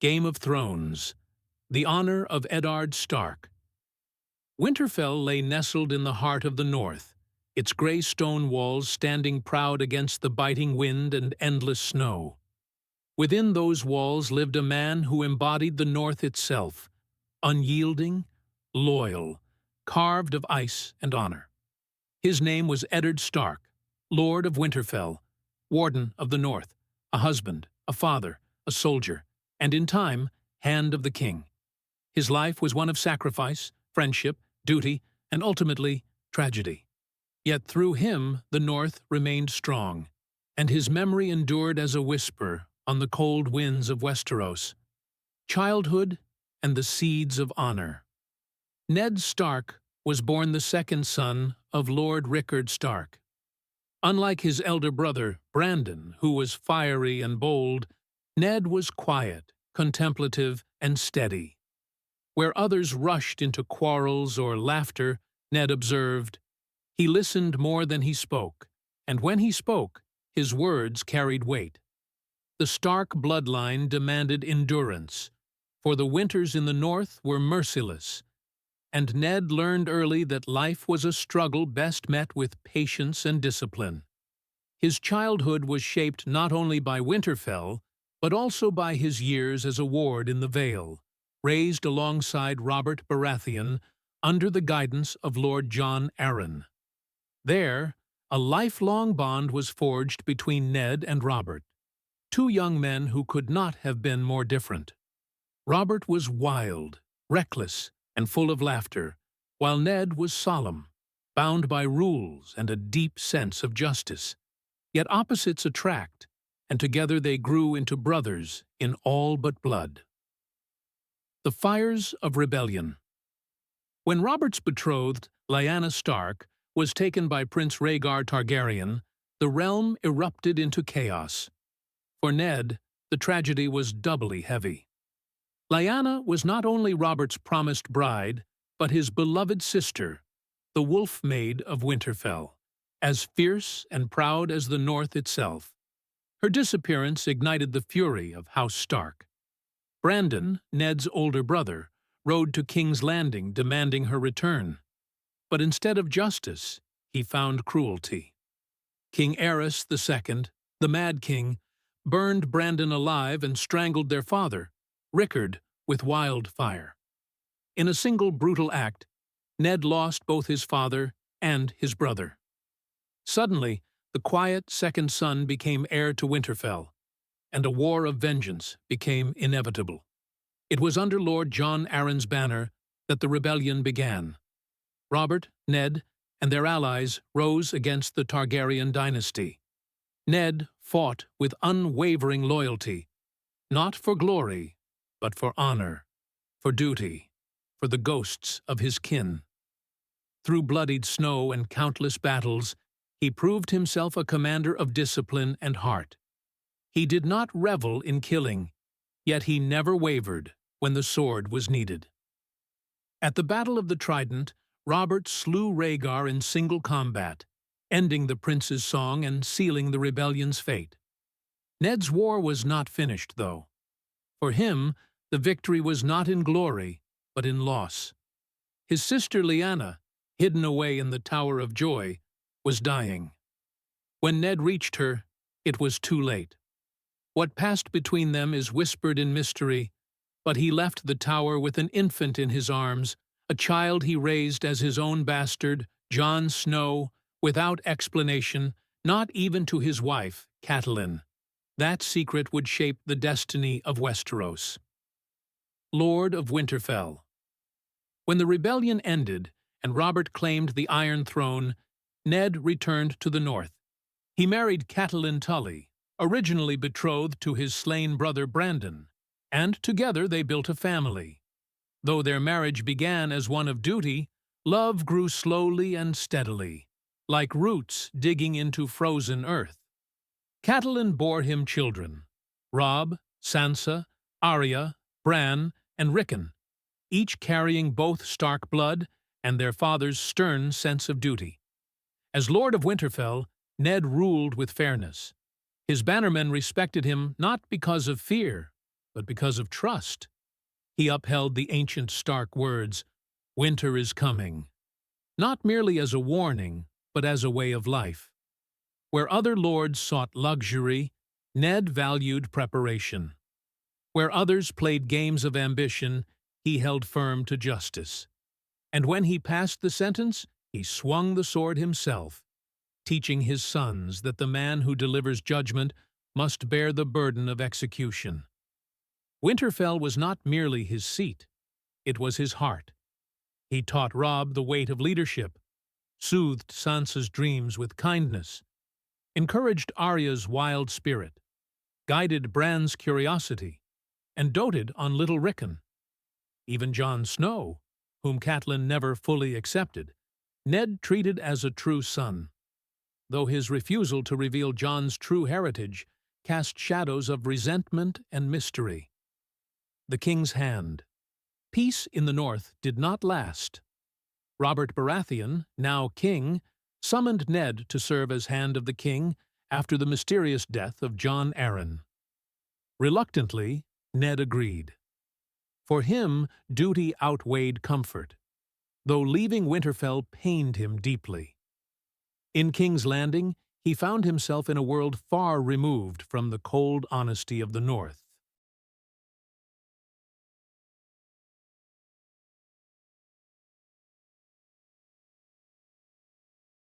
Game of Thrones. The Honor of Eddard Stark. Winterfell lay nestled in the heart of the north, its grey stone walls standing proud against the biting wind and endless snow. Within those walls lived a man who embodied the north itself, unyielding, loyal, carved of ice and honor. His name was Eddard Stark, Lord of Winterfell, Warden of the North, a husband, a father, a soldier, and in time, Hand of the King. His life was one of sacrifice, friendship, duty, and ultimately, tragedy. Yet through him the North remained strong, and his memory endured as a whisper on the cold winds of Westeros. Childhood and the seeds of honor. Ned Stark was born the second son of Lord Rickard Stark. Unlike his elder brother, Brandon, who was fiery and bold, Ned was quiet, contemplative, and steady. Where others rushed into quarrels or laughter, Ned observed. He listened more than he spoke, and when he spoke, his words carried weight. The Stark bloodline demanded endurance, for the winters in the north were merciless, and Ned learned early that life was a struggle best met with patience and discipline. His childhood was shaped not only by Winterfell, but also by his years as a ward in the Vale, raised alongside Robert Baratheon under the guidance of Lord Jon Arryn. There, a lifelong bond was forged between Ned and Robert, two young men who could not have been more different. Robert was wild, reckless, and full of laughter, while Ned was solemn, bound by rules and a deep sense of justice. Yet opposites attract, and together they grew into brothers in all but blood. The Fires of Rebellion. When Robert's betrothed, Lyanna Stark, was taken by Prince Rhaegar Targaryen, the realm erupted into chaos. For Ned, the tragedy was doubly heavy. Lyanna was not only Robert's promised bride, but his beloved sister, the Wolf Maid of Winterfell, as fierce and proud as the North itself. Her disappearance ignited the fury of House Stark. Brandon, Ned's older brother, rode to King's Landing demanding her return. But instead of justice, he found cruelty. King Aerys II, the Mad King, burned Brandon alive and strangled their father, Rickard, with wildfire. In a single brutal act, Ned lost both his father and his brother. Suddenly, the quiet second son became heir to Winterfell, and a war of vengeance became inevitable. It was under Lord Jon Arryn's banner that the rebellion began. Robert, Ned, and their allies rose against the Targaryen dynasty. Ned fought with unwavering loyalty, not for glory, but for honor, for duty, for the ghosts of his kin. Through bloodied snow and countless battles, he proved himself a commander of discipline and heart. He did not revel in killing, yet he never wavered when the sword was needed. At the Battle of the Trident, Robert slew Rhaegar in single combat, ending the prince's song and sealing the rebellion's fate. Ned's war was not finished, though. For him, the victory was not in glory, but in loss. His sister Lyanna, hidden away in the Tower of Joy, was dying. When Ned reached her, it was too late. What passed between them is whispered in mystery, but he left the tower with an infant in his arms, a child he raised as his own bastard, Jon Snow, without explanation, not even to his wife, Catelyn. That secret would shape the destiny of Westeros. Lord of Winterfell. When the rebellion ended and Robert claimed the Iron Throne, Ned returned to the north. He married Catelyn Tully, originally betrothed to his slain brother Brandon, and together they built a family. Though their marriage began as one of duty, love grew slowly and steadily, like roots digging into frozen earth. Catelyn bore him children, Robb, Sansa, Arya, Bran, and Rickon, each carrying both Stark blood and their father's stern sense of duty. As Lord of Winterfell, Ned ruled with fairness. His bannermen respected him not because of fear, but because of trust. He upheld the ancient Stark words, "Winter is coming," not merely as a warning, but as a way of life. Where other lords sought luxury, Ned valued preparation. Where others played games of ambition, he held firm to justice. And when he passed the sentence, he swung the sword himself, teaching his sons that the man who delivers judgment must bear the burden of execution. Winterfell was not merely his seat, it was his heart. He taught Robb the weight of leadership, soothed Sansa's dreams with kindness, encouraged Arya's wild spirit, guided Bran's curiosity, and doted on little Rickon. Even Jon Snow, whom Catelyn never fully accepted, Ned treated as a true son, though his refusal to reveal Jon's true heritage cast shadows of resentment and mystery. The King's Hand. Peace in the north did not last. Robert Baratheon, now king, summoned Ned to serve as Hand of the King after the mysterious death of Jon Arryn. Reluctantly, Ned agreed. For him, duty outweighed comfort, though leaving Winterfell pained him deeply. In King's Landing, he found himself in a world far removed from the cold honesty of the North.